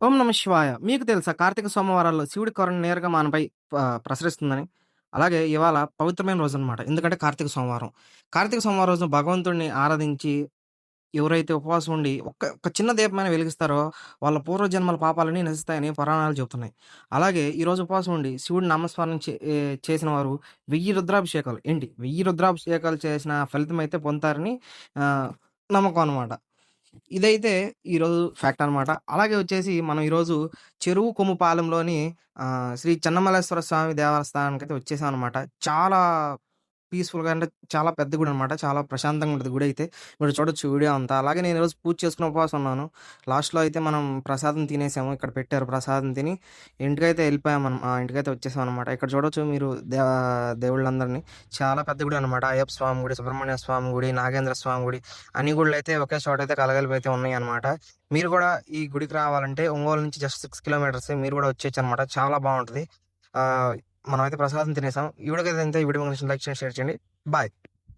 ఓం నమ శివాయ. మీకు తెలుసా కార్తీక సోమవారాల్లో శివుడి కరుణ నేరుగా మనపై ప్రసరిస్తుందని? అలాగే ఇవాళ పవిత్రమైన రోజనమాట. ఎందుకంటే కార్తీక సోమవారం. కార్తీక సోమవారం రోజున భగవంతుడిని ఆరాధించి ఎవరైతే ఉపవాసం ఉండి ఒక చిన్న దీపమైన వెలిగిస్తారో వాళ్ళ పూర్వజన్మల పాపాలన్నీ నశిస్తాయని పురాణాలు చెబుతున్నాయి. అలాగే ఈరోజు ఉపవాసం ఉండి శివుడి నామస్మరణ చేసిన వారు 1000 రుద్రాభిషేకాలు 1000 రుద్రాభిషేకాలు చేసిన ఫలితమైతే పొందుతారని నమ్మకం అనమాట. ఇదైతే ఈరోజు ఫ్యాక్ట్ అనమాట. అలాగే వచ్చేసి మనం ఈరోజు చెరువు కొమ్ముపాలెంలోని శ్రీ చెన్నమల్లేశ్వర స్వామి దేవస్థానానికైతే వచ్చేసామనమాట. చాలా పీస్‌ఫుల్‌గా అంటే చాలా పెద్ద గుడనమాట. చాలా ప్రశాంతంగా ఉంటది గుడైతే. మీరు చూడొచ్చు వీడియో అంతా. అలాగే నేను ఈరోజు పూజ చేసుకొని ఉపవాసం ఉన్నాను. లాస్ట్‌లో అయితే మనం ప్రసాదం తినేసాము. ఇక్కడ పెట్టారు ప్రసాదం తిని ఇంటికైతే ఇంటికైతే వచ్చేసామనమాట. ఇక్కడ చూడొచ్చు మీరు దేవుళ్ళందరిని. చాలా పెద్ద గుడి అనమాట. అయ్యప్ప స్వామి గుడి, సుబ్రహ్మణ్య స్వామి గుడి, నాగేంద్ర స్వామి గుడి అన్ని గుడులైతే ఒకే చోటైతే కలగలిపి అయితే ఉన్నాయన్నమాట. మీరు కూడా ఈ గుడికి రావాలంటే ఒంగోలు నుంచి జస్ట్ 6 కిలోమీటర్సే. మీరు కూడా వచ్చేయచ్చనమాట. చాలా బావుంటది. ఆహ్, మనమైతే ప్రసాదం తినేసాం. ఈ వీడియోకైతే ఇంతే. ఈ వీడియో మీకు నచ్చితే లైక్ చేయండి, షేర్ చేయండి. బాయ్.